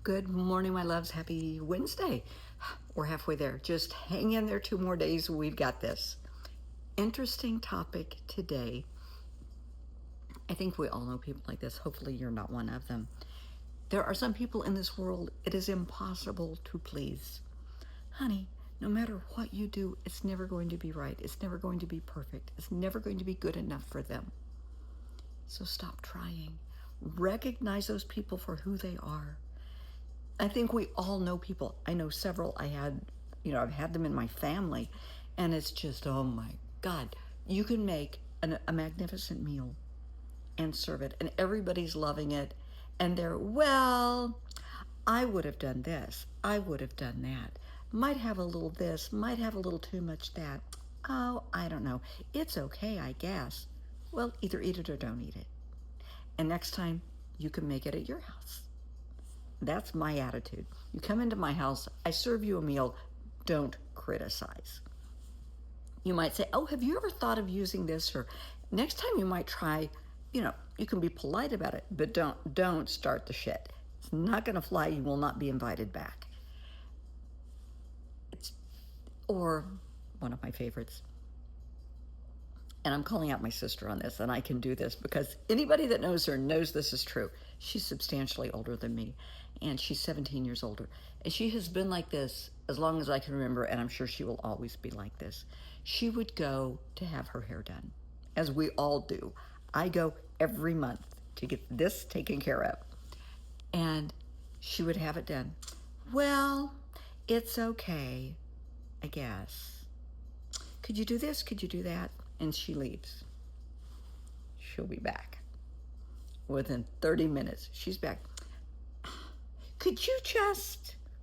Good morning, my loves. Happy Wednesday. We're halfway there. Just hang in there 2 more days. We've got this. Interesting topic today. I think we all know people like this. Hopefully, you're not one of them. There are some people in this world it is impossible to please. Honey, no matter what you do, it's never going to be right. It's never going to be perfect. It's never going to be good enough for them. So stop trying. Recognize those people for who they are. I think we all know people. I know several. I've had them in my family, and it's just, oh my God. You can make a magnificent meal and serve it, and everybody's loving it, and they're, well, I would have done this. I would have done that. Might have a little this, might have a little too much that. Oh, I don't know. It's okay, I guess. Well, either eat it or don't eat it. And next time, you can make it at your house. That's my attitude. You come into my house, I serve you a meal, don't criticize. You might say, oh, have you ever thought of using this? Or next time you might try, you can be polite about it, but don't start the shit. It's not going to fly. You will not be invited back. Or one of my favorites, and I'm calling out my sister on this, and I can do this because anybody that knows her knows this is true. She's substantially older than me, and she's 17 years older. And she has been like this as long as I can remember, and I'm sure she will always be like this. She would go to have her hair done, as we all do. I go every month to get this taken care of. And she would have it done. Well, it's okay, I guess. Could you do this? Could you do that? And she leaves. She'll be back. Within 30 minutes, she's back.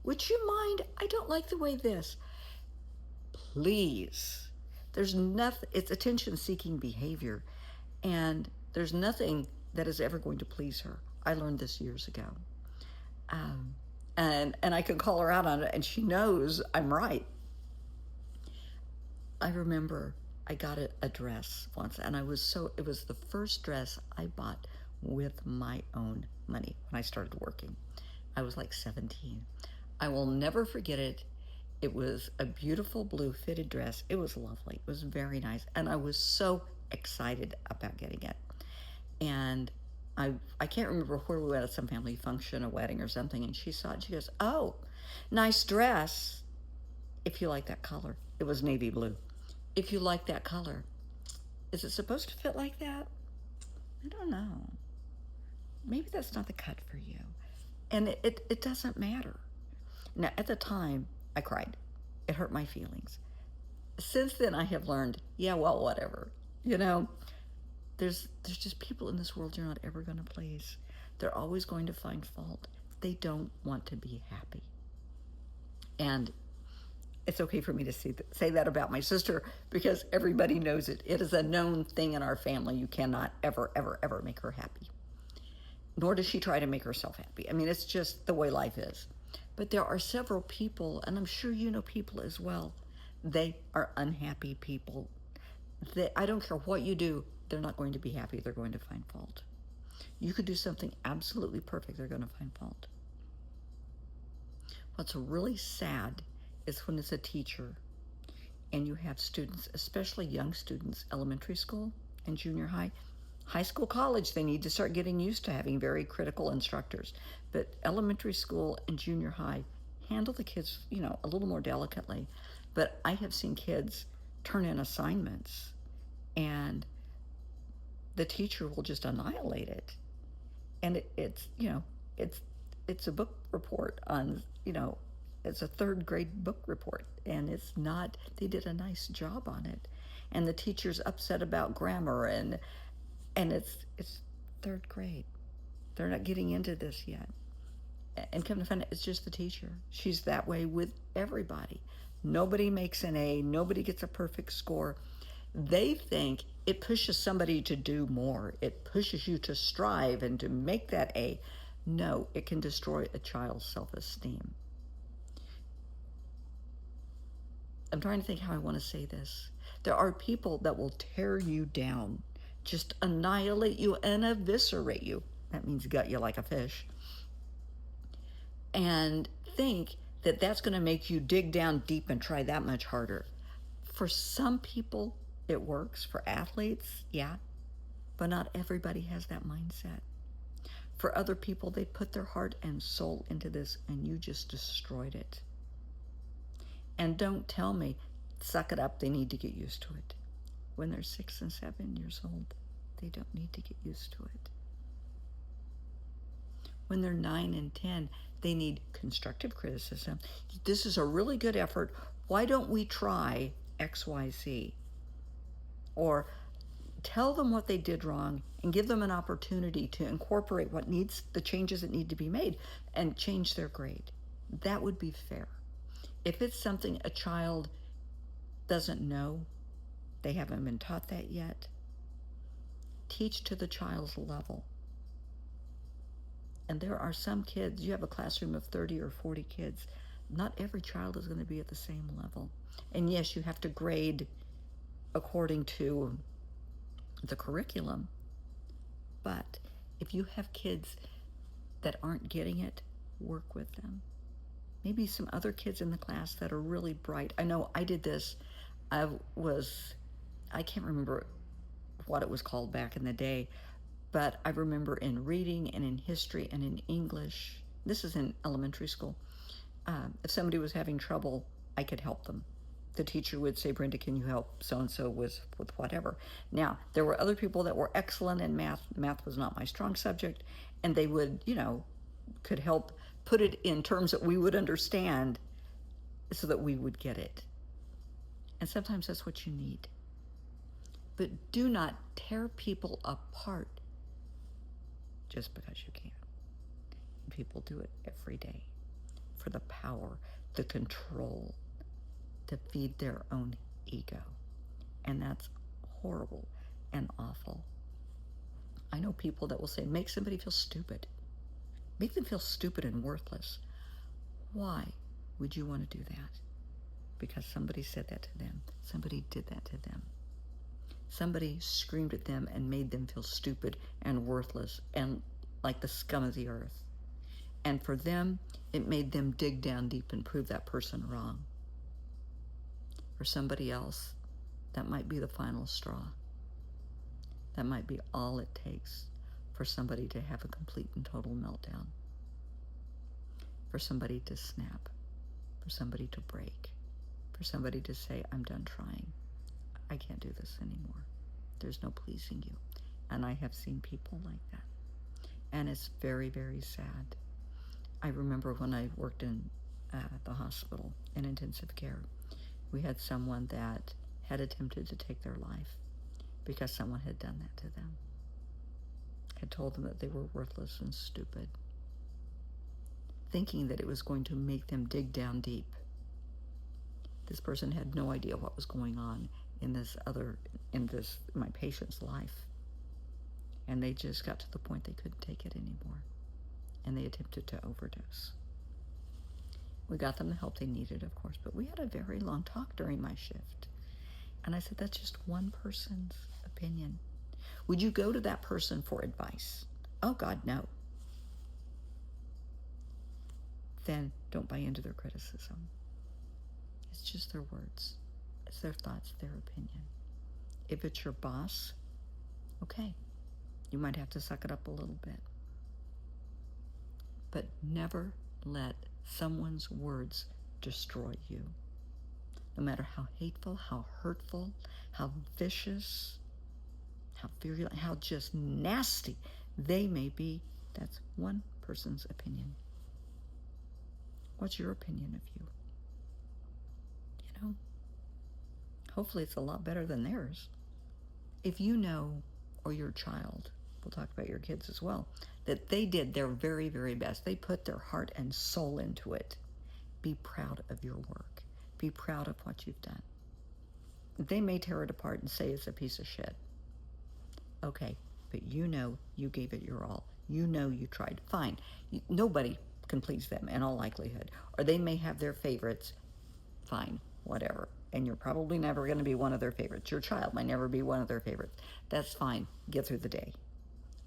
Would you mind? I don't like the way this. Please. There's nothing, it's attention-seeking behavior, and there's nothing that is ever going to please her. I learned this years ago. And I can call her out on it, and she knows I'm right. I remember I got a dress once, and it was the first dress I bought with my own money when I started working. I was like 17. I will never forget it. It was a beautiful blue fitted dress. It was lovely. It was very nice. And I was so excited about getting it. And I can't remember where we went at some family function, a wedding or something, and she saw it. She goes, oh, nice dress. If you like that color. It was navy blue. If you like that color. Is it supposed to fit like that? I don't know. Maybe that's not the cut for you. And it doesn't matter. Now, at the time, I cried. It hurt my feelings. Since then, I have learned, yeah, well, whatever. There's just people in this world you're not ever going to please. They're always going to find fault. They don't want to be happy. And it's okay for me to say that about my sister because everybody knows it. It is a known thing in our family. You cannot ever, ever, ever make her happy. Nor does she try to make herself happy. I mean, it's just the way life is. But there are several people, and I'm sure you know people as well, they are unhappy people. I don't care what you do, they're not going to be happy. They're going to find fault. You could do something absolutely perfect. They're going to find fault. What's really sad is when it's a teacher and you have students, especially young students, elementary school and junior high school, college, they need to start getting used to having very critical instructors. But elementary school and junior high handle the kids, a little more delicately. But I have seen kids turn in assignments and the teacher will just annihilate it. And it's a book report on, it's a third grade book report, and it's not, they did a nice job on it. And the teacher's upset about grammar, and it's third grade. They're not getting into this yet. And come to find out, it's just the teacher. She's that way with everybody. Nobody makes an A, nobody gets a perfect score. They think it pushes somebody to do more. It pushes you to strive and to make that A. No, it can destroy a child's self-esteem. I'm trying to think how I want to say this. There are people that will tear you down, just annihilate you and eviscerate you. That means gut you like a fish. and think that that's going to make you dig down deep and try that much harder. For some people, it works. For athletes, yeah, but not everybody has that mindset. For other people, they put their heart and soul into this, and you just destroyed it. And don't tell me, suck it up, they need to get used to it. When they're 6 and 7 years old, they don't need to get used to it. When they're 9 and 10, they need constructive criticism. This is a really good effort. Why don't we try XYZ? Or tell them what they did wrong and give them an opportunity to incorporate the changes that need to be made and change their grade. That would be fair. If it's something a child doesn't know, they haven't been taught that yet, teach to the child's level. And there are some kids, you have a classroom of 30 or 40 kids, not every child is going to be at the same level. And yes, you have to grade according to the curriculum. But if you have kids that aren't getting it, work with them. Maybe some other kids in the class that are really bright. I know I did this. I can't remember what it was called back in the day, but I remember in reading and in history and in English, this is in elementary school, if somebody was having trouble, I could help them. The teacher would say, Brenda, can you help so-and-so with whatever? Now, there were other people that were excellent in math. Math was not my strong subject, and they would, could help put it in terms that we would understand so that we would get it. And sometimes that's what you need. But do not tear people apart just because you can. People do it every day for the power, the control, to feed their own ego. And that's horrible and awful. I know people that will say, make somebody feel stupid. Make them feel stupid and worthless. Why would you want to do that? Because somebody said that to them. Somebody did that to them. Somebody screamed at them and made them feel stupid and worthless and like the scum of the earth. And for them, it made them dig down deep and prove that person wrong. For somebody else, that might be the final straw. That might be all it takes for somebody to have a complete and total meltdown. For somebody to snap. For somebody to break. For somebody to say, I'm done trying. I can't do this anymore. There's no pleasing you. And I have seen people like that. And it's very, very sad. I remember when I worked in the hospital in intensive care, we had someone that had attempted to take their life because someone had done that to them, had told them that they were worthless and stupid, thinking that it was going to make them dig down deep. This person had no idea what was going on in my patient's life. And they just got to the point they couldn't take it anymore. And they attempted to overdose. We got them the help they needed, of course, but we had a very long talk during my shift. And I said, that's just one person's opinion. Would you go to that person for advice? Oh, God, no. Then don't buy into their criticism. It's just their words. It's their thoughts, their opinion. If it's your boss, okay, you might have to suck it up a little bit. But never let someone's words destroy you. No matter how hateful, how hurtful, how vicious, how virulent, how just nasty they may be, that's one person's opinion. What's your opinion of you? Hopefully it's a lot better than theirs. If you know, or your child, we'll talk about your kids as well, that they did their very, very best. They put their heart and soul into it. Be proud of your work. Be proud of what you've done. They may tear it apart and say it's a piece of shit. Okay, but you know you gave it your all. You know you tried. Fine. Nobody can please them in all likelihood. Or they may have their favorites. Fine, whatever. And you're probably never going to be one of their favorites. Your child might never be one of their favorites. That's fine. Get through the day.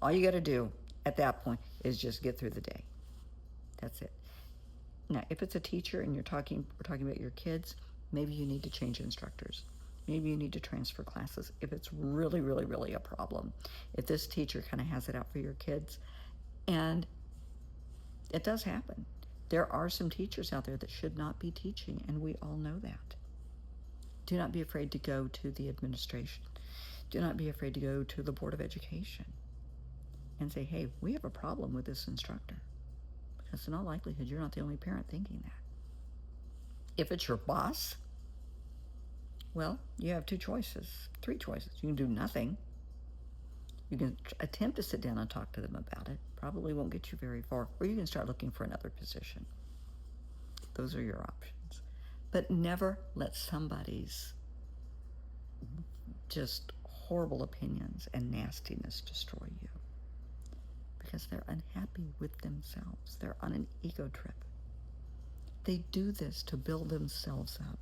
All you got to do at that point is just get through the day. That's it. Now, if it's a teacher and we're talking about your kids, maybe you need to change instructors. Maybe you need to transfer classes if it's really, really, really a problem. If this teacher kind of has it out for your kids, and it does happen. There are some teachers out there that should not be teaching, and we all know that. Do not be afraid to go to the administration. Do not be afraid to go to the Board of Education and say, hey, we have a problem with this instructor. Because in all likelihood, you're not the only parent thinking that. If it's your boss, well, you have three choices. You can do nothing. You can attempt to sit down and talk to them about it. Probably won't get you very far. Or you can start looking for another position. Those are your options. But never let somebody's just horrible opinions and nastiness destroy you. Because they're unhappy with themselves. They're on an ego trip. They do this to build themselves up.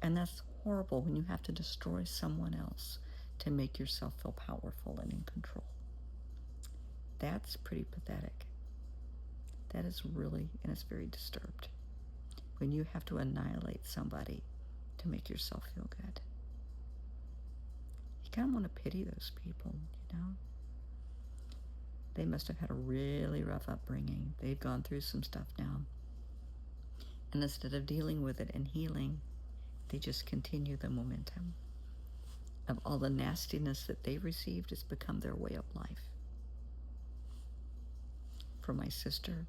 And that's horrible when you have to destroy someone else to make yourself feel powerful and in control. That's pretty pathetic. That is really, and it's very disturbed. When you have to annihilate somebody to make yourself feel good. You kind of want to pity those people, you know? They must have had a really rough upbringing. They've gone through some stuff now. And instead of dealing with it and healing, they just continue the momentum of all the nastiness that they received. Has become their way of life. For my sister,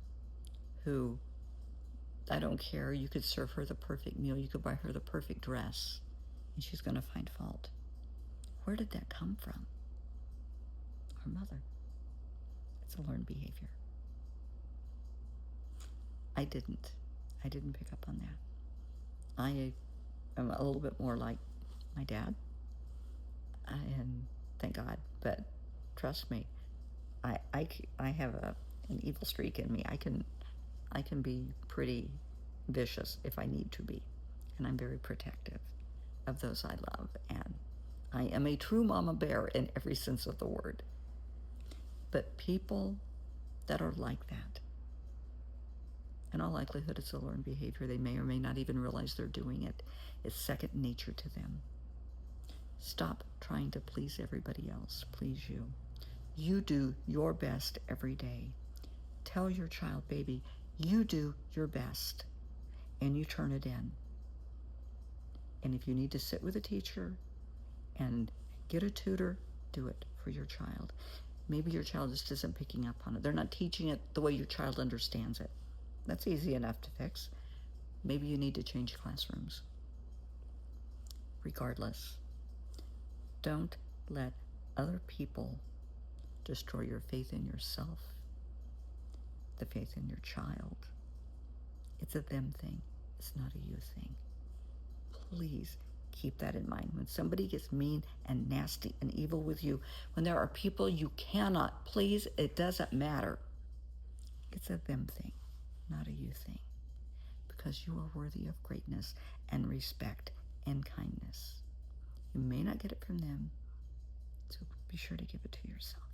who, I don't care, you could serve her the perfect meal, you could buy her the perfect dress, and she's going to find fault. Where did that come from? Her mother. It's a learned behavior. I didn't pick up on that. I am a little bit more like my dad, and thank God, but trust me, I have an evil streak in me. I can be pretty vicious if I need to be, and I'm very protective of those I love, and I am a true mama bear in every sense of the word. But people that are like that, in all likelihood, it's a learned behavior. They may or may not even realize they're doing it. It's second nature to them. Stop trying to please everybody else. Please you. You do your best every day. Tell your child, baby, you do your best, and you turn it in. And if you need to sit with a teacher and get a tutor, do it for your child. Maybe your child just isn't picking up on it. They're not teaching it the way your child understands it. That's easy enough to fix. Maybe you need to change classrooms. Regardless, don't let other people destroy your faith in yourself, the faith in your child. It's a them thing. It's not a you thing. Please keep that in mind. When somebody gets mean and nasty and evil with you, when there are people you cannot please, it doesn't matter. It's a them thing, not a you thing. Because you are worthy of greatness and respect and kindness. You may not get it from them, so be sure to give it to yourself.